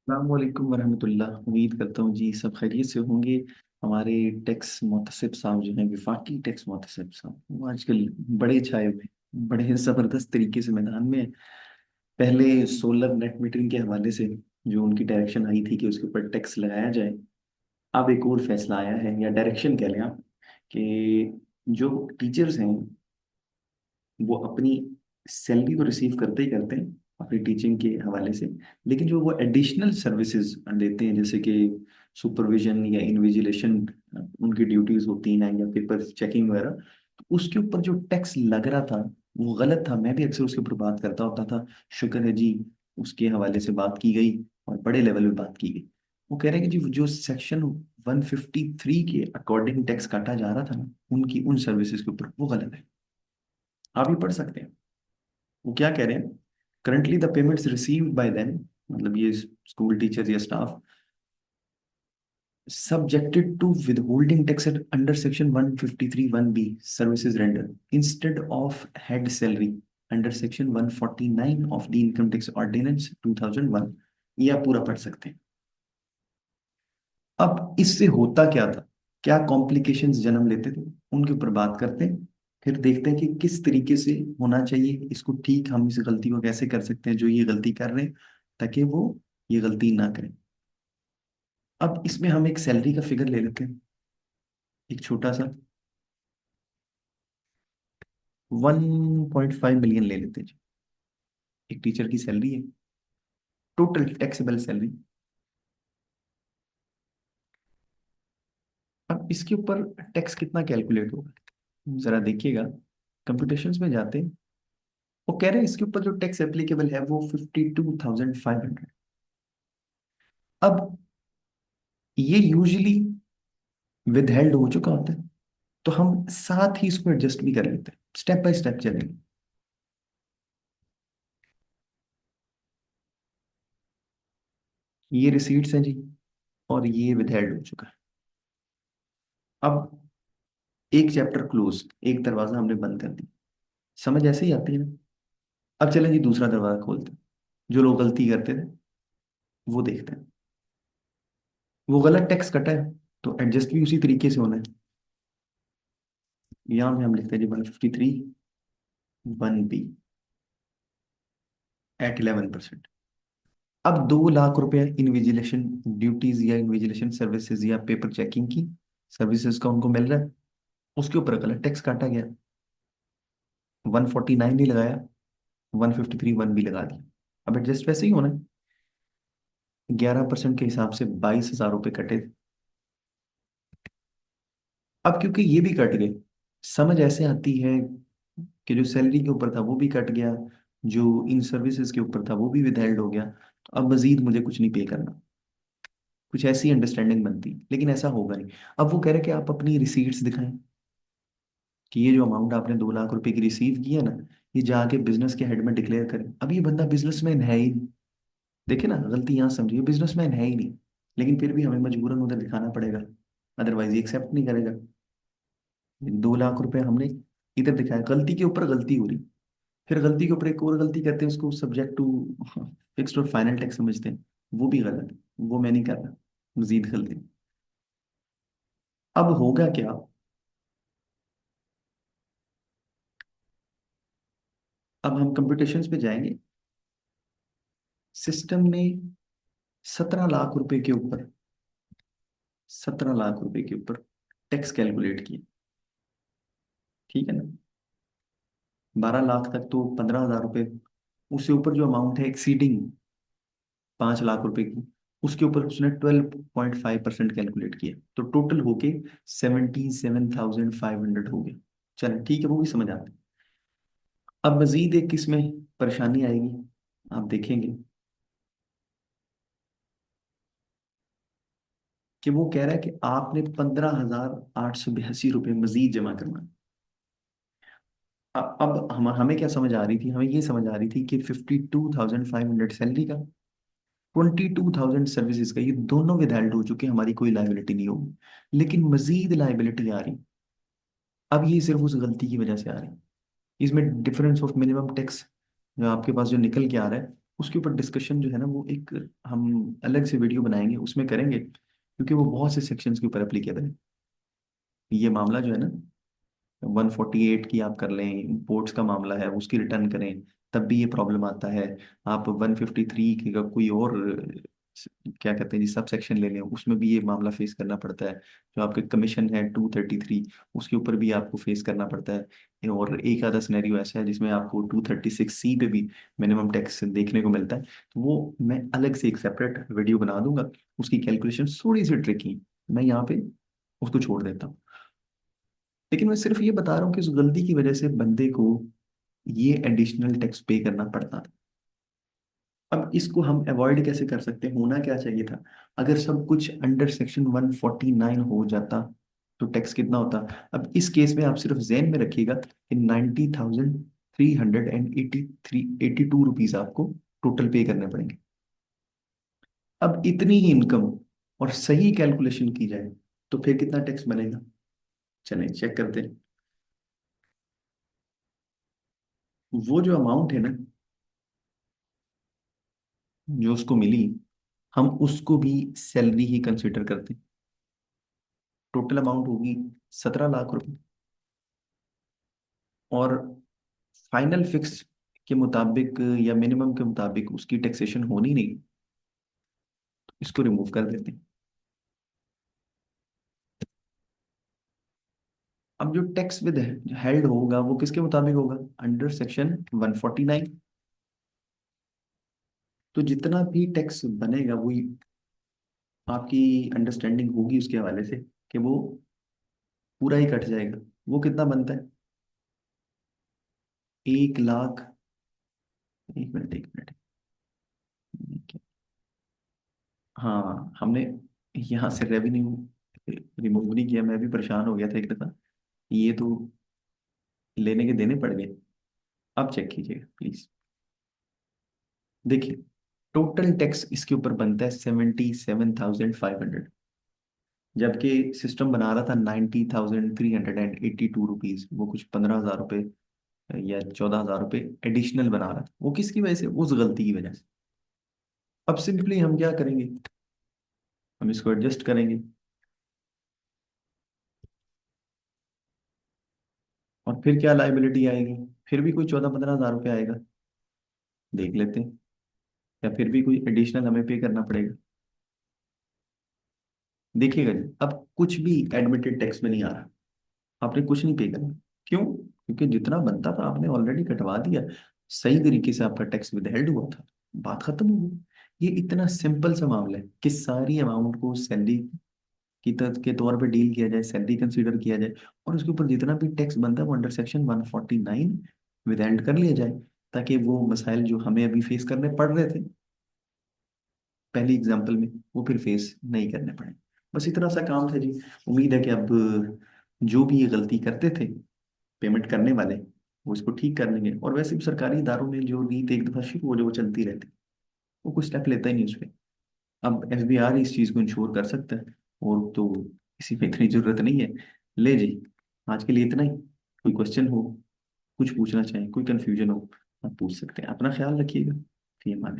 वालेकुम वरहमतुल्लाह। उम्मीद करता हूँ जी सब खैरियत से होंगे। हमारे टैक्स मोहतसिब साहब जो हैं, विफाकी टैक्स मोहतसिब साहब, वो आजकल बड़े छाए हुए, बड़े ज़बरदस्त तरीके से मैदान में हैं। पहले सोलर नेट मीटरिंग के हवाले से जो उनकी डायरेक्शन आई थी कि उसके ऊपर टैक्स लगाया जाए, अब एक और फैसला आया है, या डायरेक्शन कह लें आप, कि जो टीचर्स हैं वो अपनी सैलरी तो रिसीव करते ही करते हैं अपनी टीचिंग के हवाले से, लेकिन जो वो एडिशनल सर्विसेज देते हैं, जैसे कि सुपरविजन या इन्विजिलेशन, उनकी ड्यूटीज होती हैं, या पेपर चेकिंग वगैरह, तो उसके ऊपर जो टैक्स लग रहा था वो गलत था। मैं भी अक्सर उसके ऊपर बात करता होता था। शुक्र है जी, उसके हवाले से बात की गई और बड़े लेवल पे बात की गई। वो कह रहे हैं कि जी जो सेक्शन 153 के अकॉर्डिंग टैक्स काटा जा रहा था ना, उनकी उन सर्विसेज के ऊपर, वो गलत है। आप भी पढ़ सकते हैं। वो क्या कह रहे हैं, currently the payments received by them, मतलब ये स्कूल टीचर्स या staff, subjected to withholding tax under section 153(1)(b services rendered instead of head salary under section 149 of the income tax ordinance 2001। ये आप पूरा पढ़ सकते हैं। अब इससे होता क्या था, क्या कॉम्प्लिकेशंस जन्म लेते थे, उनके ऊपर बात करते हैं। फिर देखते हैं कि किस तरीके से होना चाहिए इसको ठीक, हम इस गलती को कैसे कर सकते हैं जो ये गलती कर रहे हैं, ताकि वो ये गलती ना करें। अब इसमें हम एक सैलरी का फिगर ले लेते हैं, एक छोटा सा 1.5 मिलियन ले लेते हैं जी। एक टीचर की सैलरी है, टोटल टैक्सेबल सैलरी। अब इसके ऊपर टैक्स कितना कैलकुलेट होगा, जरा देखिएगा। कंप्यूटेशंस में जाते हैं, वो कह रहे हैं इसके ऊपर जो टैक्स एप्लीकेबल है वो 52,500। अब ये यूजली विद हेल्ड हो चुका होता है, तो हम साथ ही इसको एडजस्ट भी कर लेते हैं, स्टेप बाय स्टेप चलेंगे। ये रिसीट्स हैं जी, और ये विद हेल्ड हो चुका है। अब एक चैप्टर क्लोज, एक दरवाजा हमने बंद कर दिया। समझ ऐसे ही आती है ना। अब चलें जी, दूसरा दरवाजा खोलते हैं। जो लोग गलती करते थे वो देखते हैं। वो गलत टैक्स कटा है, तो एडजस्ट भी उसी तरीके से होना है। यहाँ पे हम लिखते हैं जी 153(1)(b एट 11%। अब 2 लाख रुपए इन्विजिलेशन ड्यूटीज या इन्विजिलेशन सर्विसेज या पेपर चेकिंग की सर्विसेज का उनको मिल रहा है, उसके ऊपर गलत टैक्स काटा गया। 149 नहीं लगाया, 153(1)(b लगा दिया। अब एडजस्ट वैसे ही होना है। 11% के हिसाब से 22,000 रुपये कटे। अब क्योंकि ये भी कट गए, समझ ऐसे आती है कि जो सैलरी के ऊपर था वो भी कट गया, जो इन सर्विसेज के ऊपर था वो भी विदहेल्ड हो गया, तो अब मजीद मुझे कुछ नहीं पे करना। कुछ ऐसी अंडरस्टैंडिंग बनती, लेकिन ऐसा होगा नहीं। अब वो कह रहे कि आप अपनी रिसीट्स दिखाएं, कि ये जो अमाउंट आपने 2 लाख रुपए की रिसीव की है ना, ये जाके बिजनेस के हेड में डिक्लेयर करें। अब ये बंदा बिजनेसमैन है ही नहीं। देखे ना, गलती यहाँ समझिए, बिजनेसमैन है ही नहीं, लेकिन फिर भी हमें मजबूरन उधर दिखाना पड़ेगा, अदरवाइज ये एक्सेप्ट नहीं करेगा। 2 लाख रुपए हमने इधर दिखाया, गलती के ऊपर गलती हो रही, फिर गलती के ऊपर एक और गलती करते हैं, उसको सब्जेक्ट टू फिक्स्ड और फाइनल टैक्स समझते हैं। वो भी गलत है, वो मैं नहीं कर रहा, मजीद गलती। अब होगा क्या, अब हम कंप्यूटेशंस पे जाएंगे। सिस्टम ने 17 लाख रुपए के ऊपर, 17 लाख रुपए के ऊपर टैक्स कैलकुलेट किया, ठीक है ना। 12 लाख तक तो 15,000 रुपये, उससे ऊपर जो अमाउंट है एक्सीडिंग 5 लाख रुपए की, उसके ऊपर उसने 12.5% कैलकुलेट किया, तो टोटल होके 77,500 हो गया। चलो ठीक है, वो भी समझ आती। अब मजीद एक इसमें परेशानी आएगी, आप देखेंगे कि वो कह रहा है कि आपने 15,882 रुपये मजीद जमा करना। अब हमें क्या समझ आ रही थी, हमें ये समझ आ रही थी कि 52,500 सैलरी का, 22,000 सर्विसेज का, ये दोनों विदहेल्ड हो चुके, हमारी कोई लाइबिलिटी नहीं होगी। लेकिन मजीद लाइबिलिटी आ रही, अब ये सिर्फ उस गलती की वजह से आ रही। इसमें डिफरेंस ऑफ मिनिमम टैक्स जो आपके पास जो निकल के आ रहा है, उसके ऊपर डिस्कशन जो है ना, वो एक हम अलग से वीडियो बनाएंगे, उसमें करेंगे, क्योंकि वो बहुत से सेक्शंस के ऊपर एप्लीकेबल है। ये मामला जो है ना, 148 की आप कर लें, इंपोर्ट्स का मामला है उसकी रिटर्न करें, तब भी ये प्रॉब्लम आता है। आप 153 की का कोई और क्या कहते हैं जी सब सेक्शन ले लें, उसमें भी ये मामला फेस करना पड़ता है। जो आपके कमीशन है 233, उसके ऊपर भी आपको फेस करना पड़ता है। और एक आधा सिनेरियो ऐसा है जिसमें आपको 236C पे भी मिनिमम टैक्स देखने को मिलता है। तो वो मैं अलग से एक सेपरेट वीडियो बना दूंगा। उसकी कैलकुलेशन थोड़ी सी ट्रिकी, मैं यहाँ पे उसको छोड़ देता हूँ। लेकिन मैं सिर्फ ये बता रहा हूँ कि उस गलती की वजह से बंदे को ये एडिशनल टैक्स पे करना पड़ता था। अब इसको हम अवॉइड कैसे कर सकते हैं? होना क्या चाहिए था, अगर सब कुछ अंडर सेक्शन 149 हो जाता तो टैक्स कितना होता? अब इस केस में आप सिर्फ जहन में रखिएगा कि 90,383 82 रुपीज आपको टोटल पे करने पड़ेंगे। अब इतनी ही इनकम और सही कैलकुलेशन की जाए तो फिर कितना टैक्स बनेगा? चलें चेक करते हैं। वो जो अमाउंट है ना, जो उसको मिली, हम उसको भी सैलरी ही कंसिडर करते हैं। टोटल अमाउंट होगी 17 लाख रुपए। और फाइनल फिक्स के मुताबिक या मिनिमम के मुताबिक उसकी टैक्सेशन होनी नहीं, तो इसको रिमूव कर देते हैं। अब जो टैक्स विद हेल्ड होगा वो किसके मुताबिक होगा? Under section 149। तो जितना भी टैक्स बनेगा वो आपकी अंडरस्टैंडिंग होगी उसके हवाले से कि वो पूरा ही कट जाएगा। वो कितना बनता है? 1 लाख, एक मिनट एक मिनट, हाँ हमने यहाँ से रेवेन्यू रिमूव नहीं किया, मैं भी परेशान हो गया था एक दफा। ये तो लेने के देने पड़ गए। अब चेक कीजिएगा प्लीज। देखिए, टोटल टैक्स इसके ऊपर बनता है 77,500, जबकि सिस्टम बना रहा था 90,382 रुपीज। वो कुछ 15,000 रुपये या 14,000 रुपये एडिशनल बना रहा था। वो किसकी वजह से? उस गलती की वजह से। अब सिंपली हम क्या करेंगे, हम इसको एडजस्ट करेंगे, और फिर क्या लाइबिलिटी आएगी? फिर भी कोई 14-15 हजार रुपये आएगा, देख लेते हैं। या फिर भी कोई एडिशनल हमें पे करना पड़ेगा। देखिएगा जी, अब कुछ भी एडमिटेड टैक्स में नहीं आ रहा, आपने कुछ नहीं पे करना। क्यों? क्योंकि जितना बनता था आपने ऑलरेडी कटवा दिया। सही तरीके से आपका टैक्स विदहेल्ड हुआ था, बात खत्म हो गई। ये इतना सिंपल सा मामला है कि सारी अमाउंट को सैलरी के तौर पे डील किया जाए, सैलरी कंसीडर किया जाए, और उसके ऊपर जितना भी टैक्स बनता है वो अंडर सेक्शन 149 विदहेल्ड कर लिया जाए, ताकि वो मसाइल जो हमें अभी फेस करने पड़ रहे थे पहली एग्जाम्पल में, वो फिर फेस नहीं करने पड़े। बस इतना सा काम था जी। उम्मीद है कि अब जो भी ये गलती करते थे पेमेंट करने वाले, वो इसको ठीक कर लेंगे। और वैसे भी सरकारी इदारों में जो नीति एक दफा शुरू हो जो वो चलती रहती, वो कोई स्टेप लेता ही नहीं उस पर। अब एफबीआर इस चीज़ को इंश्योर कर सकता है, और तो किसी पे इतनी जरूरत नहीं है। ले जी, आज के लिए इतना ही। कोई क्वेश्चन हो, कुछ पूछना चाहें, कोई कंफ्यूजन हो, आप पूछ सकते हैं। अपना ख्याल रखिएगा। फी अमान।